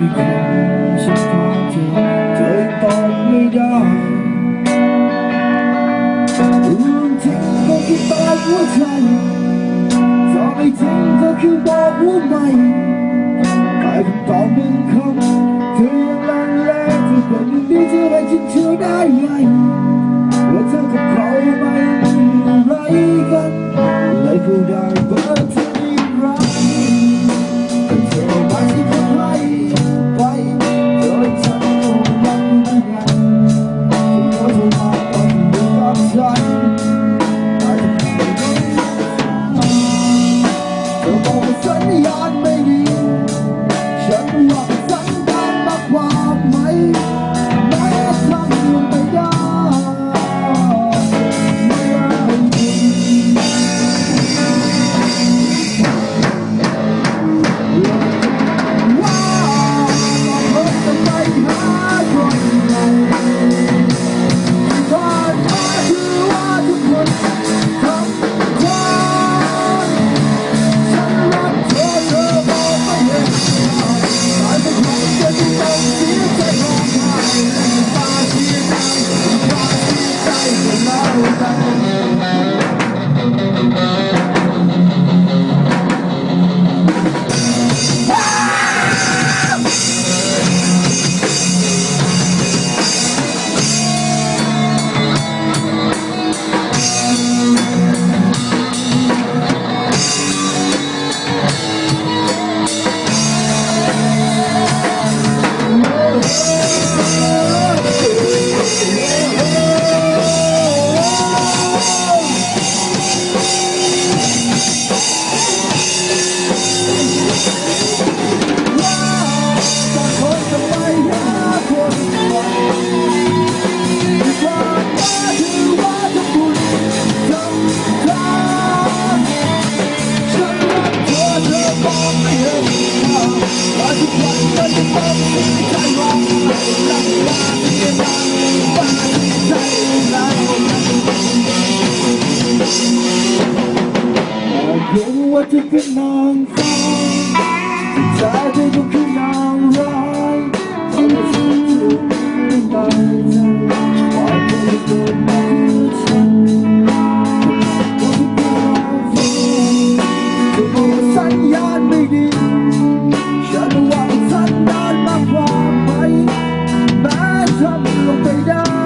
อีกครั้งฉันถามเธอยังตอบไม่ได้เรื่องจริงก็คือตอบว่าใช่ถ้าไม่จริงก็คือบอกว่าไม่แต่คำตอบหนึ่งคำเธอยังลังเลเธอเป็นดีเธอให้ฉันเชื่อได้ไงว่าเธอกับเขาไม่มีอะไรกันเลยก็ได้เบอร์เธออีกครั้งแต่เธอไม่เคยไปโดยฉันก็ยังไม่ได้เธอโทรมาตอนเดียวกับฉันเธอบอกว่าสัญญาณไม่ดีฉันว่าสัญญาณมากกว่าไหมแม้ทำลงไปได้ว่าจะเป็นนางฟ้าแต่เธอก็คือนางร้ายเธอจะอยู่ไม่ได้ใจว่าเธอเกิดมาเพื่อฉันก็คือนางฟ้าเธอบอกว่าสัญญาณไม่ดีฉันหวังสัญญาณมากกว่าไหมแม้ทำลงไปได้